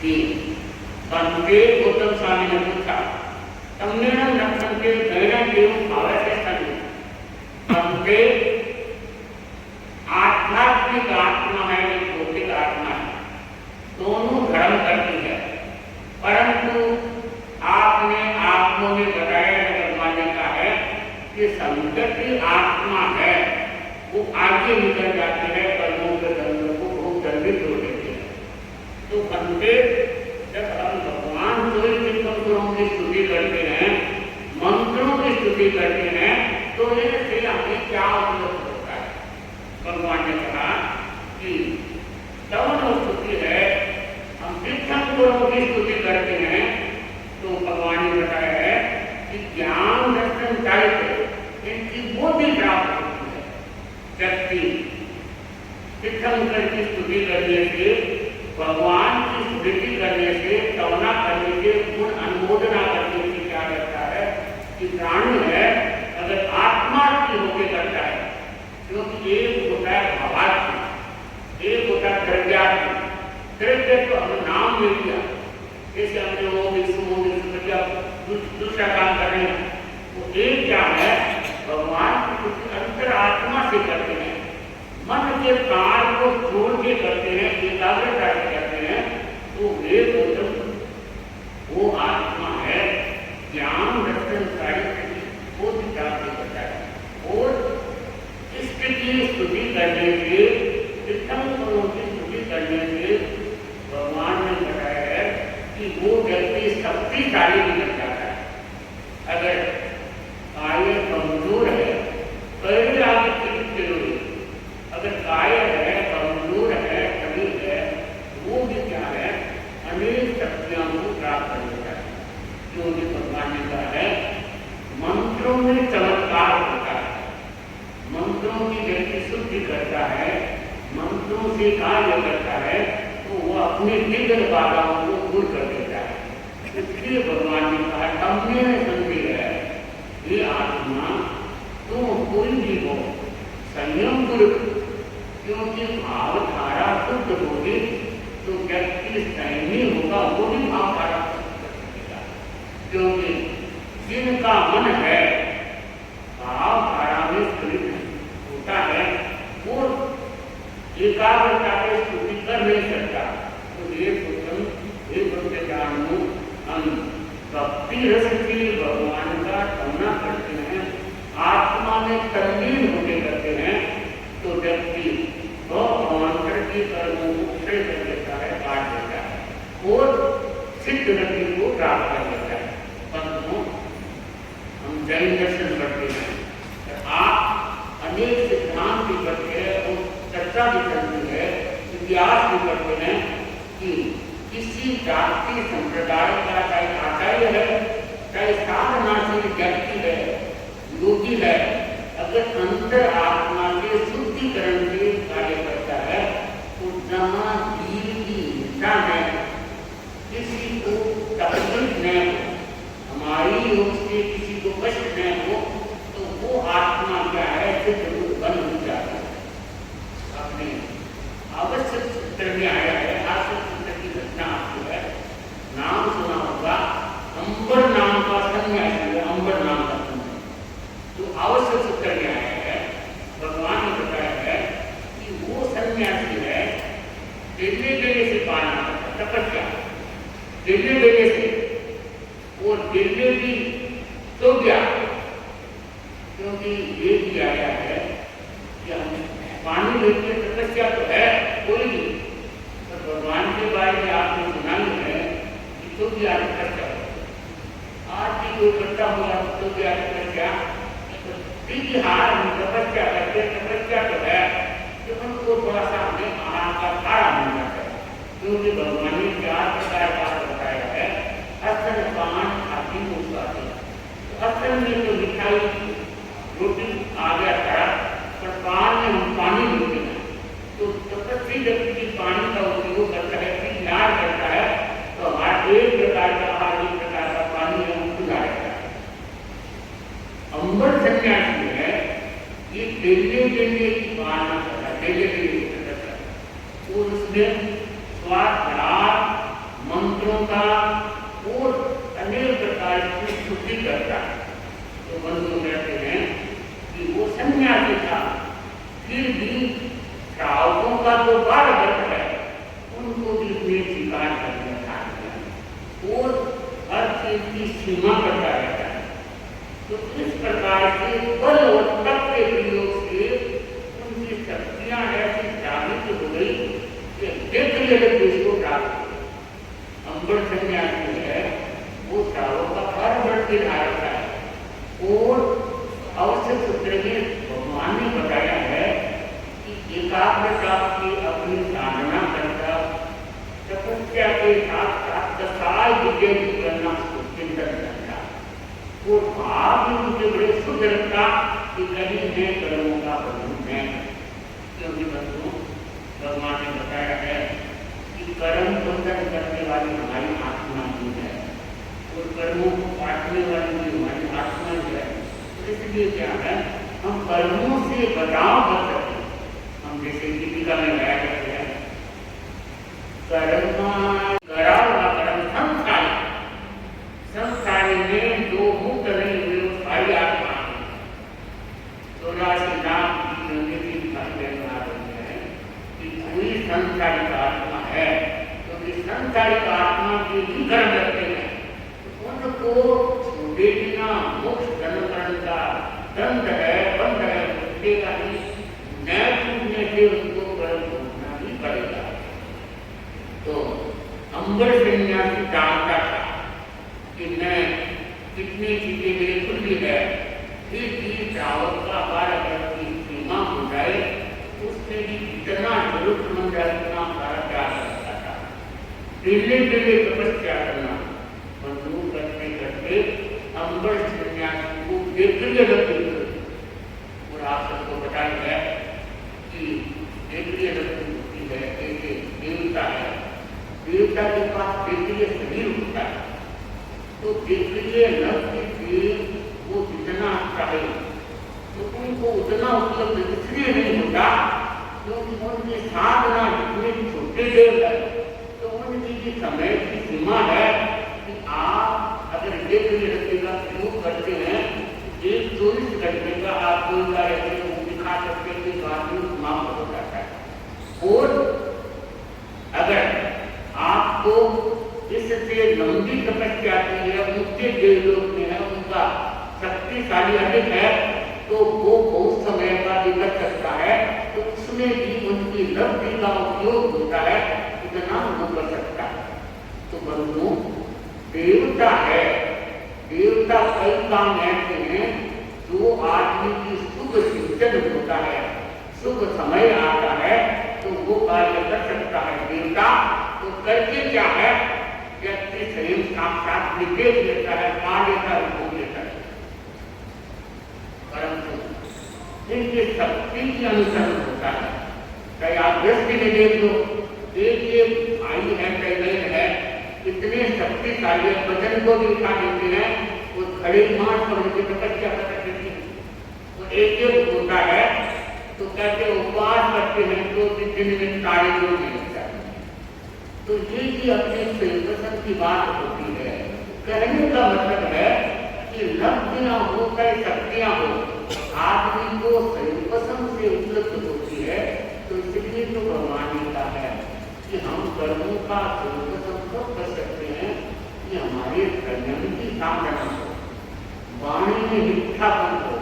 कि बंदे गौतम स्वामी ने पूछा तमने लक्षण के गहरा देव भाव से संग बंदे आध्यात्मिक आत्मा है भौतिक आत्मा है, दोनों धर्म करती है, परंतु आपने आपको में बताया मान्य का है कि संकट की आत्मा है वो आगे निकल जाते हैं, कर्मों के दंड को बहुत जल्दी जोड़ देते हैं। तो बंदे जब हम भगवान मंत्रों की स्तुति करते हैं, मंत्रों की स्तुति करते हैं, तो इससे हमें क्या उपलब्ध होता है? भगवान ने कहा कि दोनों स्तुति है, हम तीर्थंकरों की स्तुति करते हैं तो भगवान ने बताया है कि ज्ञान दर्शन चाहिए इनकी बुद्धि प्राप्त होती है। व्यक्ति तीर्थंकर की स्तुति करने से, भगवान की स्मृति करने से, करुणा करने से, गुण अनुमोदना करने से क्या करता है कि प्राणी है अगर आत्मा की होकर करता है, क्योंकि एक होता है भावात्मा, एक होता है द्रव्यात्मा। द्रव्य तो हमने नाम ले लिया, जैसे हमने वो दूसरा काम कर रहे हैं, वो एक क्या है भगवान की अंतरात्मा से करते हैं, मन के कार्य को छोड़ के करते हैं, एकाग्रता से करते हैं, तो वो आत्मा है ज्ञान दर्शन साहित्य को प्राप्त करता है। और इसकी स्तुति करने से, तीर्थंकरों की स्तुति करने से भगवान ने बताया है कि वो व्यक्ति शक्तिशाली निकल जाता है। अगर कार्य कमजोर है पहले आगे चिकित्सा जरूरी, अगर कार्य है कमजोर है कमी है, वो भी क्या है अनेक शक्तियों को प्राप्त कर लेता है। क्योंकि भगवान ने कहा है मंत्रों में चमत्कार होता है, मंत्रों की व्यक्ति शुद्धि करता है, मंत्रों से कार्य करता है तो वो अपने विघ्न बाधाओं को दूर कर देता है। इसलिए भगवान ने कहा हमने समझी है ये आत्मा तो कोई भी हो संयम पूर्वक, क्योंकि भावधारा शुद्ध होगी तो व्यक्ति संयमी होगा, वो भी भावधारा शुद्ध करेगा। क्योंकि जिनका मन है भावधारा में स्थित होता है वो एकाग्रता के स्तुति कर नहीं सकता। तो ये भक्त जानू हम भक्ति रस के भगवान का कामना करते हैं, आत्मा में तल्लीन होकर करते हैं, तो व्यक्ति भगवान की कर्मों को क्षय कर देता है, काट देता है और सिद्ध गति को प्राप्त कर लेता है। परंतु हम जैन दर्शन करते हैं, आप अनेक सिद्धांत भी करते हैं और चर्चा भी करती है, इतिहास भी करते हैं कि किसी जाति संप्रदाय का चाहे आचार्य है, चाहे साधनाशील व्यक्ति है, योगी है, अगर अंतर आत्मा के शुद्धिकरण के कार्य करता है तो जहाँ जीव की हिंसा है, किसी को तकलीफ न हो, हमारी ओर से किसी को कष्ट न हो, तो वो आत्मा क्या है सिद्ध रूप बन हो जाता है। अपने आवश्यक सूत्र में आया है, आवश्यक सूत्र की घटना आपको है, नाम सुना होगा, अंबर नाम का सन्यासी है, अंबर नाम का सन्यासी। तो आवश्यक सूत्र में आया है, भगवान ने बताया है कि वो सन्यासी है दिल्ली देने से पालना करता, तपस्या दिल्ली देने से, और दिल्ली भी तो क्या, क्योंकि ये भी आया है कि हम पानी लेके तपस्या तो है कोई नहीं, पर भगवान के बारे में आपने सुना ही है कि तो भी आज तपस्या हो, आज भी कोई करता हुआ तो भी आज तपस्या, हार हम तपस्या करते, तपस्या तो है कि उनको थोड़ा सा हमें आहार का खारा मिल जाता है। क्योंकि भगवान ने 4 प्रकार का बताया है, असल पान खाती मुस्काती। असल में तो मिठाई रोटी आ गया था, पर पान में हम पानी लेते हैं, तो तपस्वी व्यक्ति की पानी का उपयोग करता है, प्यार करता है, तो हमारा एक प्रकार का आहार, एक प्रकार का पानी हम खुला रहता है। अंबर सन्यासी है, ये डेले की पालना करता है, डेले करता है, और उसमें स्वास्थ्य सीमा करता रहता है। तो इस प्रकार से बल और तप के प्रयोग से उनकी शक्तियां ऐसी जागृत हो गई कि देश को प्राप्त हो। अंबर सन्यासी है वो चारों का हर बढ़ते धारता है। और अवश्य सूत्र में भगवान ने बताया है कि एकाग्रता की अपनी साधना करता तपस्या के साथ साथ दशाय विजय की करना चिंतन करता वो भाव उनके बड़े शुद्ध रखता कि कहीं है कर्मों का बंधन है। क्योंकि बंधु भगवान ने बताया है कि कर्म बंधन करने वाली हमारी आत्मा ही है और कर्मों को काटने वाली भी हमारी आत्मा ही है। तो इसलिए क्या है हम कर्मों से बचाव कर सकते हैं। हम जैसे दीपिका में गाया करते हैं संसारी में जो मुक्त नहीं हुए सारी आत्मा कि कोई संसारिक आत्मा है क्योंकि संसारिक आत्मा के भी कर्म रखते हैं उनको छूटे बिना मोक्ष धन का दंड है बंद है छूटेगा नहीं न छूटने से उनको कर्म भोगना ही पड़ेगा। तो अंबर सन्यासी जानता था कि मैं कितनी चीजें मेरी खुली है फिर भी चावल का 12 वर्ष की सीमा हो जाए उससे भी इतना जरूरतमंद इतना सारा त्याग करता था। पहले तपस्या करना बंधु करते करते अंबर सन्यासी को देखिए और आप सबको बताया है कि देखिए होती है एक देवता है। देवता के पास देखिए शरीर होता है तो देखिए लक्ष्य के वो जितना चाहे तो उनको उतना उपलब्ध इसलिए नहीं होता क्योंकि उनकी साधना जितने छोटे देव है तो उनकी भी समय की सीमा है कि आप अगर देखिए रखिएगा प्रयोग करते हैं 24 घंटे का आप कोई कार्य दिखा सकते हैं कि बाद में समाप्त हो जाता है। और अगर आपको इससे लंबी तपस्या की है उनके देवलोक में है उनका शक्तिशाली अधिक है तो वो बहुत समय का भी कर सकता है तो उसमें भी उनकी लब्धि का उपयोग होता है इतना वो कर सकता है। तो बंधु देवता है देवता कई काम ऐसे हैं जो आदमी की शुभ सिंचन होता है शुभ समय आता है तो वो कार्य कर सकता है देवता। तो करके क्या है व्यक्ति स्वयं साक्षात निकेत लेता है पा लेता है भोग लेता है परंतु इनकी शक्ति की अनुसरण होता है। कई आप दृष्टि में देख लो एक भाई है कई बहन है इतने शक्तिशाली वजन को भी उठा देते हैं वो खड़े मार पर उनकी तपस्या कर देती है। तो एक होता है तो कहते उपवास करते हैं तो दिन में सारे लोग नहीं चाहिए। तो ये भी अपने संयम की बात होती है। कहने का मतलब है कि लब्धियां हो चाहे शक्तियां हो आदमी को संयम से उपलब्ध होती है। तो इसलिए तो भगवान ने कहा है कि हम कर्मों का संयम कब कर सकते हैं कि हमारे संयम की साधना हो वाणी में मिथ्यापन हो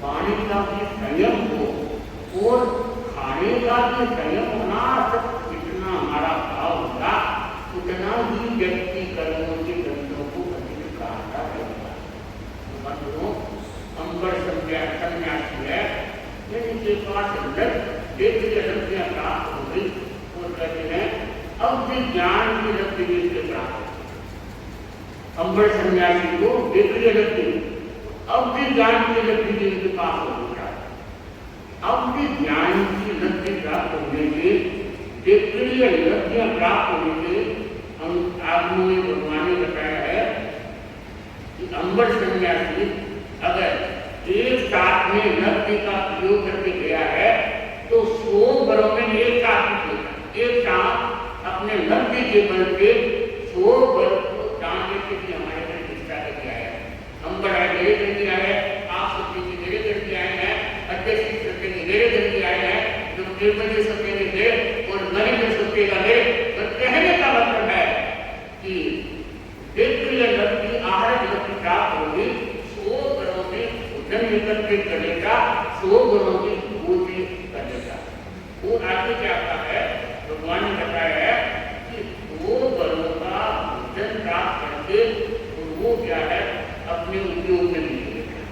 वाणी का भी संयम हो और खाने का भी संयम होना सब जितना हमारा भाव होगा उतना ही व्यक्ति कर्मों के ग्रंथों को अधिक कहता रहेगा। बंधुओं अंबर सन्यासी है इनके पास लक्ष्य प्राप्त हो गई और कहते हैं अब भी ज्ञान की लक्ष्य से प्राप्त अंबर सन्यासी को देखिए लक्ष्य अब भी ज्ञान की लक्ष्य के पास हो गया। अब भी ज्ञान की लक्ष्य प्राप्त होने के देखिए लक्ष्य प्राप्त होने के हम आपने भगवान ने बताया है कि अंबर सन्यासी अगर एक साथ में लक्ष्य का प्रयोग करके गया है तो 100 वर्षों में एक साथ एक साथ अपने लक्ष्य के बल पे 100 वर्ष को जानने के लिए हमारे घर निष्ठा करके आया है। हम बड़ा मेरे घर के आए हैं आप सब मेरे घर के आए हैं अध्यक्ष मेरे घर के आए हैं जो निर्मल सत्य थे और नरेंद्र सत्य का है। तो कहने का मतलब है कि लक्ष्य आहार अर्पित करेगा, 100 गुणों की पूर्ति करेगा। वो आगे क्या कहा है, भगवान ने बताया है कि 2 गुणों का भोजन प्राप्त करके वो क्या है अपने उपयोग में नहीं लेगा।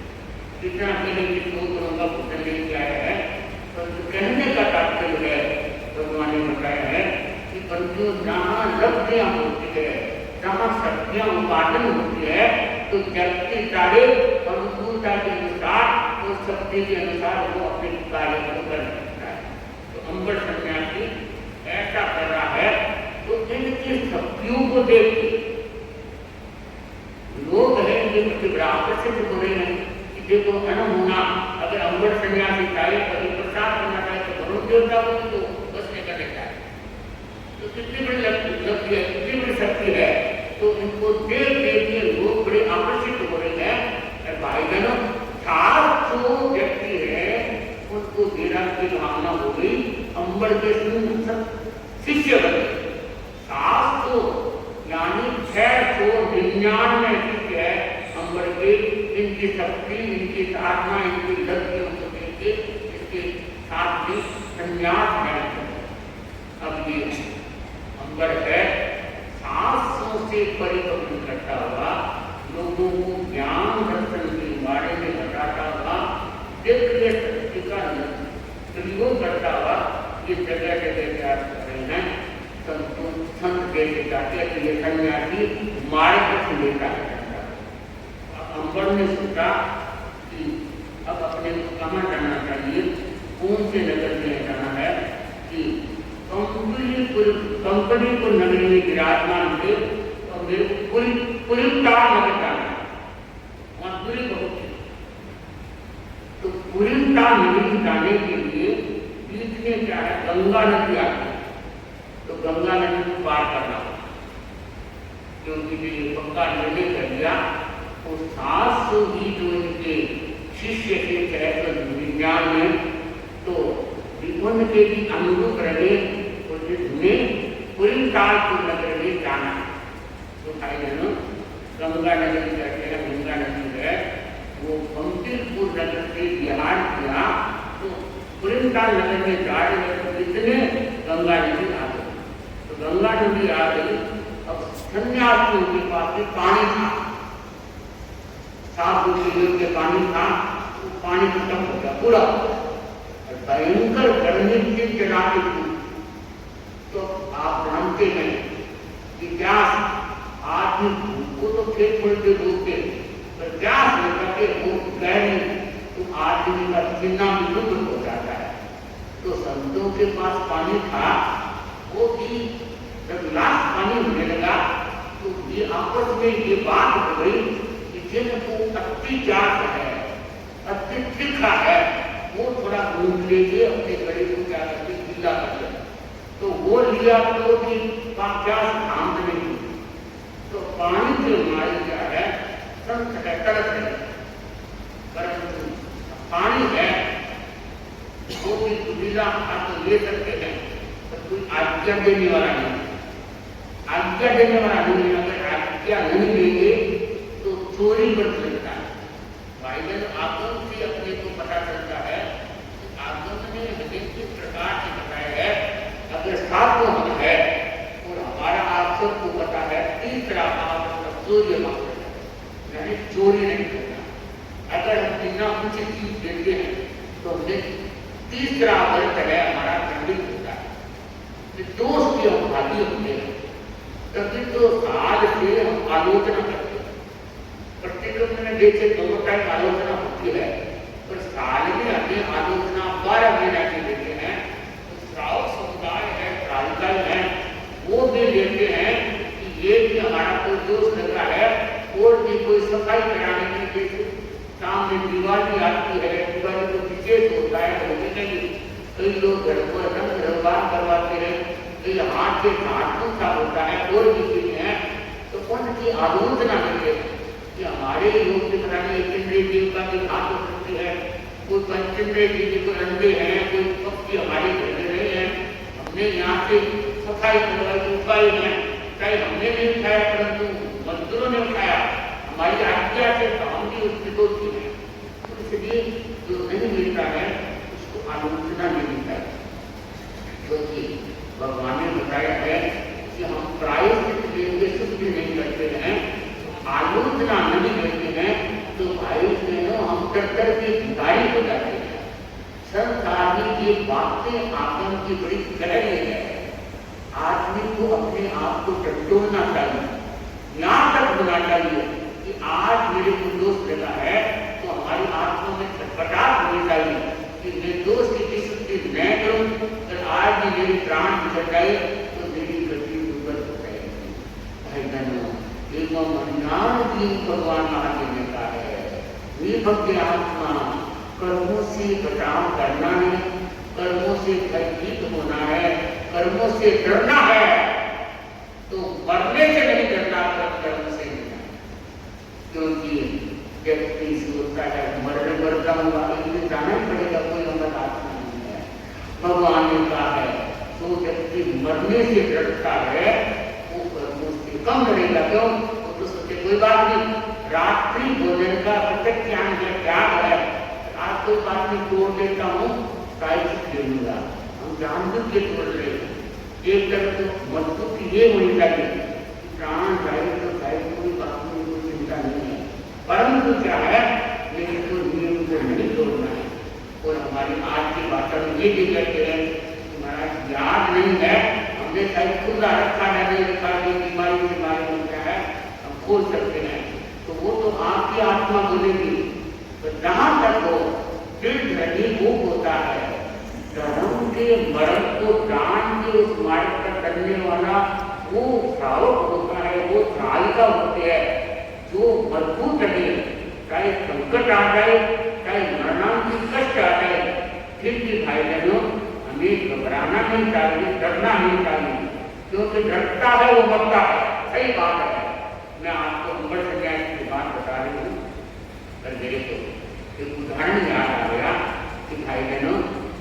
कितना कहने की 2 गुणों का भोजन लेके आया है, तो कहने का तात्पर्य है, भगवान ने बताया है कि परंतु जहाँ लब्धियाँ होती है, जहाँ शक्तियाँ उत्पादन होती है, तो व्यक्ति चाहे अनुकूलता के अनुसार और शक्ति के अनुसार वो अपने कार्य को कर सकता है। तो अंबर सन्यासी ऐसा कर रहा है, तो इनकी शक्तियों को देखते लोग हैं ये प्रतिभा आकर्षित हो रहे हैं कि देखो अनहोना, अगर अंबर सन्यासी चाहे कभी प्रसाद करना चाहे तो वरुण देवता को तो बस नहीं करने चाहे, तो कितनी बड़ी लक्ष्य है, कितनी बड़ी शक्ति है। तो इनको देख देख के लोग बड़े आकर्षित हो रहे हैं। भाई बहनों, 400 व्यक्ति है उनको देना की भावना हो गई, अंबर के शिष्य बने 700, यानी 699 शिष्य है अंबर के। इनकी शक्ति, इनकी साधना, इनकी लक्ष्यों को देख के इसके साथ भी संन्यास है। अब ये अंबर है 700 से परिपक्व करता हुआ, लोगों को ज्ञान दर्शन के बारे में बताता हुआ, दिव्य शक्ति का प्रयोग करता हुआ ये जगह जगह क्या कर रहे हैं। संत जैसे चाहते हैं कि ये सन्यासी मार्ग से लेता है। अंबर ने सोचा कि अब अपने को कहाँ जाना चाहिए, कौन से नगर में जाना है कि कंपनीपुर नगरी में विराजमान थे और मेरे को पुरीमताल नगर जाना है, वहाँ दूरी बहुत थी। तो पुरीमताल नगरी जाने के लिए बीच में क्या है, गंगा नदी आती है, तो गंगा नदी को पार करना क्योंकि पक्का निर्णय कर दिया। तो 700 ही जो इनके शिष्य थे 699 में, तो उनके भी अनुरूप रहे तो जिसमें पुरीमतालपुर नगर में जाना। तो भाई बहनों, गंगा नदी कहते हैं, गंगा नदी है वो बंकिलपुर नगर से बिहार किया, तो पुरीमताल नगर में जा रहे तो इतने गंगा नदी आ गई। तो गंगा नदी आ गई, अब सन्यासियों के पास में पानी था, 7 किलो के पानी था, तो पानी खत्म हो गया पूरा, भयंकर गर्मी की चढ़ाई थी। तो आप जानते हैं कि प्यास आदमी को तो खेत पड़ते रोकते, पर प्यास लेकर के भूख गहरी तो आदमी का जीना भी लुप्त हो जाता है। तो संतों के पास पानी था, वो भी जब लास्ट पानी होने लगा तो ये आपस में ये बात हो गई कि जिनको अति प्यास है, अति तीखा है, वो थोड़ा घूम लेके अपने गले को क्या करके गीला कर लिया। तो वो लिया तो भी प्यास शांत नहीं। तो पानी के मारे क्या है, संत है, तड़प है, परंतु पानी है वो भी गीला आप ले सकते हैं, तो कोई आज्ञा देने वाला नहीं, आज्ञा देने वाला नहीं। अगर आज्ञा नहीं देंगे तो चोरी बढ़ सकता है। भाई बहन, आगम से अपने को पता चलता है, आगम ने हमें किस प्रकार से बताया है। अगर सातों मन है और हमारा आप सबको पता है, तीसरा भाव सूर्य मात्र है, यानी चोरी नहीं करना। अगर हम बिना कुछ चीज देते हैं तो हमें तीसरा वर्ग है हमारा खंडित होता है, दोष की हम भागी होते हैं। तभी तो साल से हम आलोचना करते हैं, प्रतिक्रम में जैसे 2 टाइम आलोचना होती है, पर साल में हमें आलोचना 12 महीना की देते हैं। तो श्रावक समुदाय है, प्राधिकार है, वो भी लेते हैं कि ये भी हमारा कोई दोष लगा है, और भी कोई सफाई कराने की जैसे सामने दिवाली आती है, दिवाली को विशेष होता है, होती नहीं। कई लोग घर को रंग रंगान करवाते हैं, कई हाथ से हाथ का होता है, और भी चीजें हैं। तो उनकी आलोचना करते हैं कि हमारे योग दिखाने चंद्रे देव का भी हाथ हो सकती है, कोई पंचंद्रे जी को अंडे हैं, कोई पक्षी हमारे घर में नहीं है, हमने यहाँ से सफाई करवाई उपाय है, चाहे हमने नहीं उठाया परंतु मजदूरों ने उठाया, हमारी आज्ञा से तो हम भी उसके दोषी हैं। तो इसलिए आलोचना नहीं चाहिए, क्योंकि भगवान ने बताया है कि हम प्रायश्चित के लिए शुद्धि नहीं करते हैं, आलोचना नहीं करते हैं, तो भाई बहनों हम डर की भिखारी हो जाते हैं। संसार में ये बातें आगम की बड़ी गहरी है। आदमी को अपने आप को टटोलना चाहिए, यहाँ तक होना चाहिए कि आज मेरे को दोष लगा है तो हमारी आत्मा में छटपटाहट होनी चाहिए कि मैं दोष की शुद्धि न करूं, अगर आज भी मेरे प्राण बिछड़ गए तो मेरी गति दुर्गत हो जाएगी। भाई बहनों, एवं अज्ञान भी भगवान महादेव ने कहा है, निर्भज्ञ आत्मा कर्मों से बचाव करना है, कर्मों से भयभीत होना है, कर्मों से डरना है, तो मरने से नहीं डरना, कर्म से नहीं। क्योंकि व्यक्ति सोचता है मरता होगा, इसलिए जाना ही पड़ेगा, कोई हमारा आत्मा नहीं है। भगवान ने कहा है जो व्यक्ति मरने से डरता है वो कर्मों से कम डरेगा। क्यों? वो तो सोचे कोई बात नहीं, रात्रि भोजन का प्रत्यक्ष ज्ञान है, त्याग है, आज कोई बात नहीं तोड़ देता हूँ, प्रायश्चित ले लूंगा। हम जानबूझ के तोड़ रहे हैं। एक तरफ तो मजबूत ये होनी चाहिए प्राण जाए तो जाए, कोई बात नहीं, कोई चिंता नहीं है, परंतु क्या है मेरे को नियम को नहीं तोड़ना है। और हमारी आज की भाषा में ये भी कहते हैं महाराज याद नहीं है, हमने शायद खुला रखा है, नहीं रखा, बीमारी के बारे में क्या है हम खोल सकते हैं, तो वो तो आपकी आत्मा बोलेगी। तो जहां तक हो फिर धनी वो होता है धर्म के मर्म को जान के उस मार्ग पर करने वाला वो श्रावक होता है, वो त्रालिका होते हैं जो मजबूत रहे, चाहे संकट आ जाए, चाहे मरणांतिक कष्ट आ जाए, फिर भी भाई बहनों हमें घबराना नहीं चाहिए, डरना नहीं चाहिए, क्योंकि डरता है वो मरता है। सही बात है। मैं आपको नंबर संख्या की बात बता रही हूँ, पर मेरे को एक उदाहरण याद आ गया कि भाई बहनों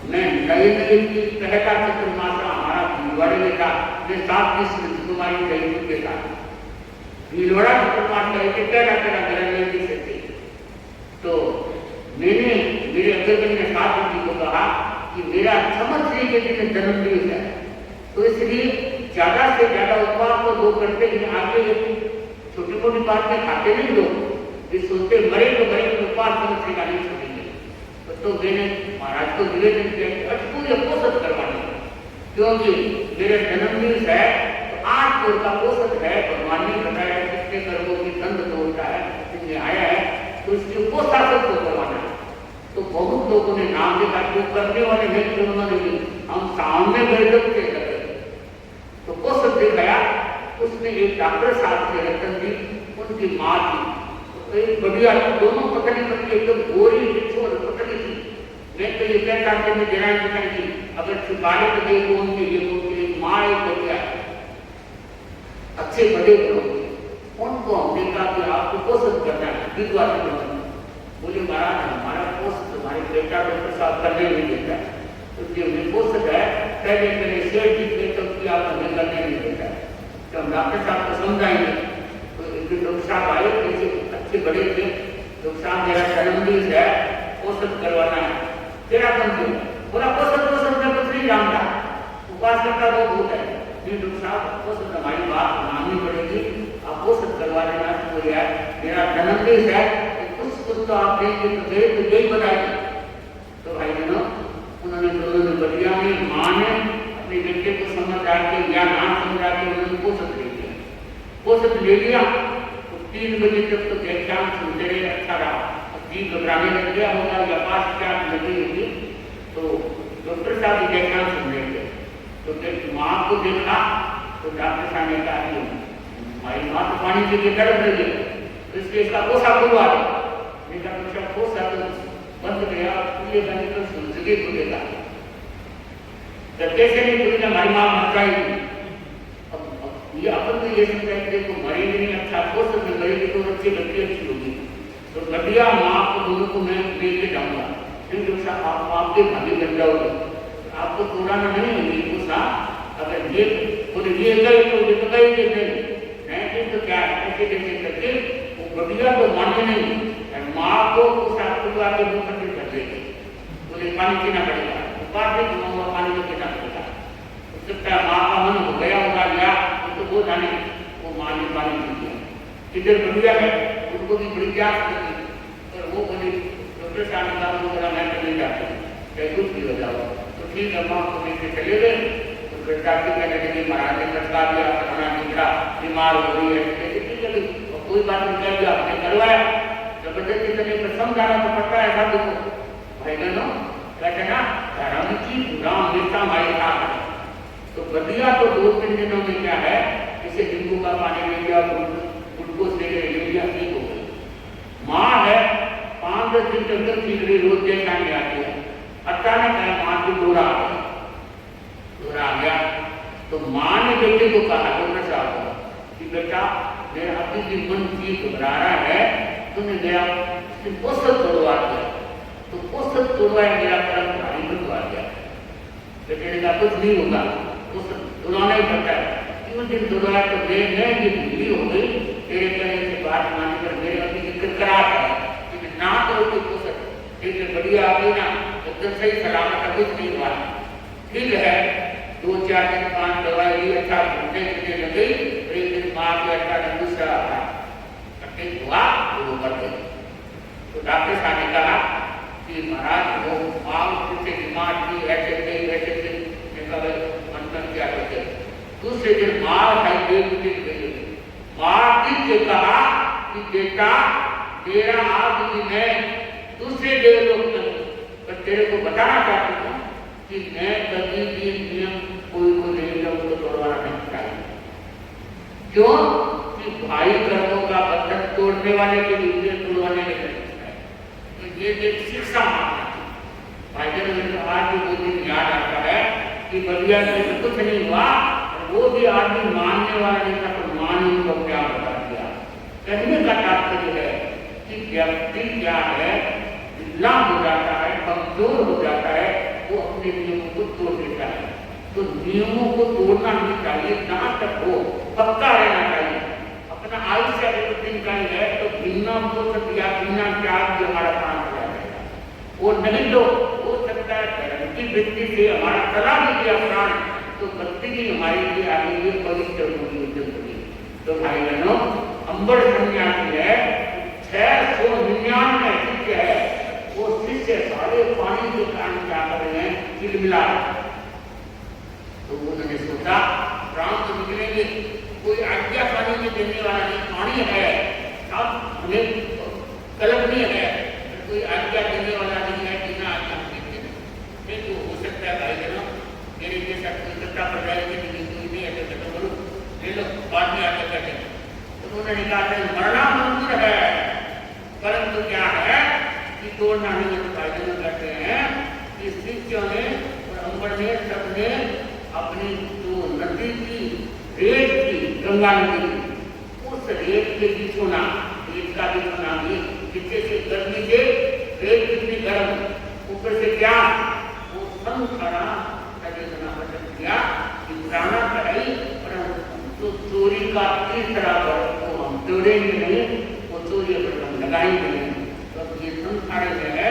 मैं नए नए की कहता चतुर्मास हमारा भीलवाड़े में था, मैं 7 की स्मृति कुमारी जयपुर के साथ भीलवाड़ा चतुर्मास कह के कह रहा था मेरा नहीं सकते। तो मैंने मेरे अग्रगण्य ने 7 जी को कहा कि मेरा समझने के दिन जन्मदिन है, तो इसलिए ज्यादा से ज्यादा उपवास को दो करते हैं, आगे छोटी मोटी बात में खाते नहीं लोग, ये सोचते मरे तो उपवास समझने का नहीं छोड़ेंगे। तो मैंने महाराज को निवेदन किया कि अटपूर्य पोषण करवाने, क्योंकि मेरे जन्मदिन है तो 8 करोड़ का पोषण है, भगवान ने बताया कितने कर्मों की दंड तोड़ता है, इसमें आया है, तो इसके पोषासन को करवाना है। तो बहुत लोगों ने नाम देखा, जो करने वाले नहीं उन्होंने हम सामने बैठे करते, तो पोषण दिखाया। उसने एक डॉक्टर साहब थे रतन जी, उनकी माँ थी, एक बढ़िया दोनों पतली पतली एकदम गोरी और पतली थी। मैं तो ये कहता कि मैं गिराई दिखाई थी, अगर छुपाने तो देखो उनके लिए माँ एक बढ़िया अच्छे बड़े लोग, उनको हमने कहा कि आपको पोषण करना है, विधवा बोले महाराज हमारा पोषण तुम्हारे बेटा डॉक्टर साहब करने नहीं देता, तो ये पोषण है पहले शेर जीतने तक की आप हमें करने नहीं देता, तो हम डॉक्टर साहब को समझाएंगे। तो डॉक्टर साहब आए, अच्छे बड़े थे, डॉक्टर साहब मेरा जन्मदिन है, पोषण करवाना है, तेरा बंधु बोला पोषण में कुछ नहीं जानता, उपास करता वो भूत है, डॉक्टर साहब पोषण हमारी बात माननी पड़ेगी, आप पोषण करवा देना, कोई है मेरा जन्मदिन है, कुछ तो आप देंगे तो दे, तो यही बताएंगे। तो भाई बहनों उन्होंने दोनों ने बढ़िया में माँ ने अपने बेटे को समझ आके या ना समझ आके उन्होंने पोषण ले लिया, पोषण ले लिया। तो 3 बजे तक तो व्याख्यान सुनते रहे, अच्छा रहा, जी घबराने लग गया होगा या 5-4 लगी होगी, तो डॉक्टर साहब व्याख्यान सुन रहे थे, तो माँ को देखा तो डॉक्टर साहब ने कहा कि हमारी माँ तो पानी के लिए तड़प रही है, तो इसलिए इसका पोषा खुलवा दो। पोषा तो बंद गया, खुले जाने तो जिंदगी खुलेगा, कैसे नहीं खुलेगा, हमारी माँ मर जाएगी। ये अपन तो ये समझा कि देखो मरेगी नहीं, अच्छा पोषण में मरेगी तो अच्छी गति अच्छी होगी, तो बढ़िया माँ को दोनों को मैं लेके जाऊंगा, फिर आप आपके भागी बन जाओगे, आपको तोड़ाना नहीं है ये पोषा, अगर ये बोले ये गए तो ये तो गए नहीं तो क्या ऐसे कैसे करके वो बढ़िया तो माने नहीं, माँ को पोषा खुलवा के मुख कर देगी, बोले पानी पीना पड़ेगा, बार भी घुमा पानी में गिरा देगा। हो सकता है माँ का मन हो गया होगा या तो वो जाने वो माँ ने पानी पी दिया। इधर बढ़िया है उनको भी बड़ी प्यास लगी और वो बोली डॉक्टर साहब ने कहा बोला मैं करने जाती हूँ क्या कुछ भी हो जाओ तो ठीक है माँ को लेकर चले गए। तो फिर डॉक्टर कहने लगे महाराज ने बता दिया खाना निकला बीमार हो रही है चली और कोई बात नहीं कह दिया आपने करवाया जबरदस्ती करने पर समझाना तो पड़ता है साधु को। भाई बहनों कहते ना धर्म की गुलाम हमेशा हमारे साथ है। तो बढ़िया तो 2-3 दिनों में क्या है जैसे नींबू का पानी ले लिया ग्लूकोज ले लिया ठीक हो गई। माँ है 5-10 दिन के अंदर ठीक रही रोज देख आने आती है। अचानक है माँ की दौरा आ गया तो माँ ने बेटे को कहा डॉक्टर साहब को कि बेटा मेरा अभी भी मन ठीक घबरा रहा है तुमने गया पोषक तोड़वा दिया तो पोषक तोड़वाया मेरा कर्म भारी बनवा दिया। बेटे का कुछ नहीं होगा पोषक तोड़वाना ही पड़ता है। उस दिन तोड़वाया तो मैं ये भूली हो गई तेरे कहने से बात मानी कर मेरे अभी जिक्र करा था ना तो पोषक ठीक है बढ़िया आ गई ना एकदम सही सलामत कुछ नहीं हुआ ठीक है। 2-4 दिन 5 दवाई ली अच्छा घूमने फिरने लग गई फिर एक दिन माँ के अच्छा दूसरा हुआ वो कर गई। तो डॉक्टर साहब ने कहा कि महाराज वो माँ से बीमार थी ऐसे थे मंथन क्या करते। दूसरे दिन माँ गई माँ ने कहा कि बेटा मेरा आज भी मैं दूसरे देवलोक पर तेरे को बताना चाहती हूँ कि मैं कभी भी नियम कोई को नहीं तो तोड़वाना नहीं चाहिए। क्यों कि भाई कर्मों का बंधन तोड़ने वाले के लिए तोड़वाने नहीं सकता है। तो ये एक शिक्षा मानना भाई जन आज भी वो दिन याद आता है कि बढ़िया से कुछ नहीं हुआ वो भी आदमी मानने वाला नहीं था तो मान ही को क्या बता दिया। कहने का तात्पर्य है कि व्यक्ति क्या है विकलांग हो जाता है कमजोर हो जाता है वो अपने नियमों को तोड़ देता है। तो नियमों को तोड़ना नहीं चाहिए जहां तक हो पक्का रहना चाहिए। अपना आयुष्य अगर दिन का ही है तो बिना पोषक या बिना त्याग भी हमारा काम हो जाएगा। वो नहीं तो हो सकता है धर्म की वृत्ति से हमारा कला भी किया प्राण तो भक्ति की हमारे लिए आगे ये पवित्र होगी। तो भाई बहनों अंबर सन्यासी है 699 शिष्य है वो शिष्य सारे पानी के कारण क्या कर रहे हैं चिलमिला रहे। तो उन्होंने सोचा प्राण तो निकलेंगे कोई आज्ञा पानी में देने वाला नहीं पानी है अब हमें कलम नहीं है कोई आज्ञा देने वाला नहीं है बिना आज्ञा देते तो हो सकता है भाई बहनों मेरे जैसा कोई सत्ता पर जाएगी कोई नहीं ऐसे खत्म करो ले लो बाद में आगे करते। तो उन्होंने कहा मरना मंजूर है परंतु क्या है कि तोड़ना नहीं भाई बहनों कहते हैं कि शिष्यों ने अंबर ने सबने अपनी जो नदी की रेत की गंगा नदी उस रेत के बिछोना रेत का बिछोना भी पीछे से गर्मी से रेत कितनी गर्म ऊपर से क्या वो सन खड़ा किया कि प्राणा कढ़ाई तो चोरी का तीसरा वर्ष तो हम तोड़ेंगे नहीं वो चोरी पर हम लगाएंगे नहीं। तो ये सन खड़े में है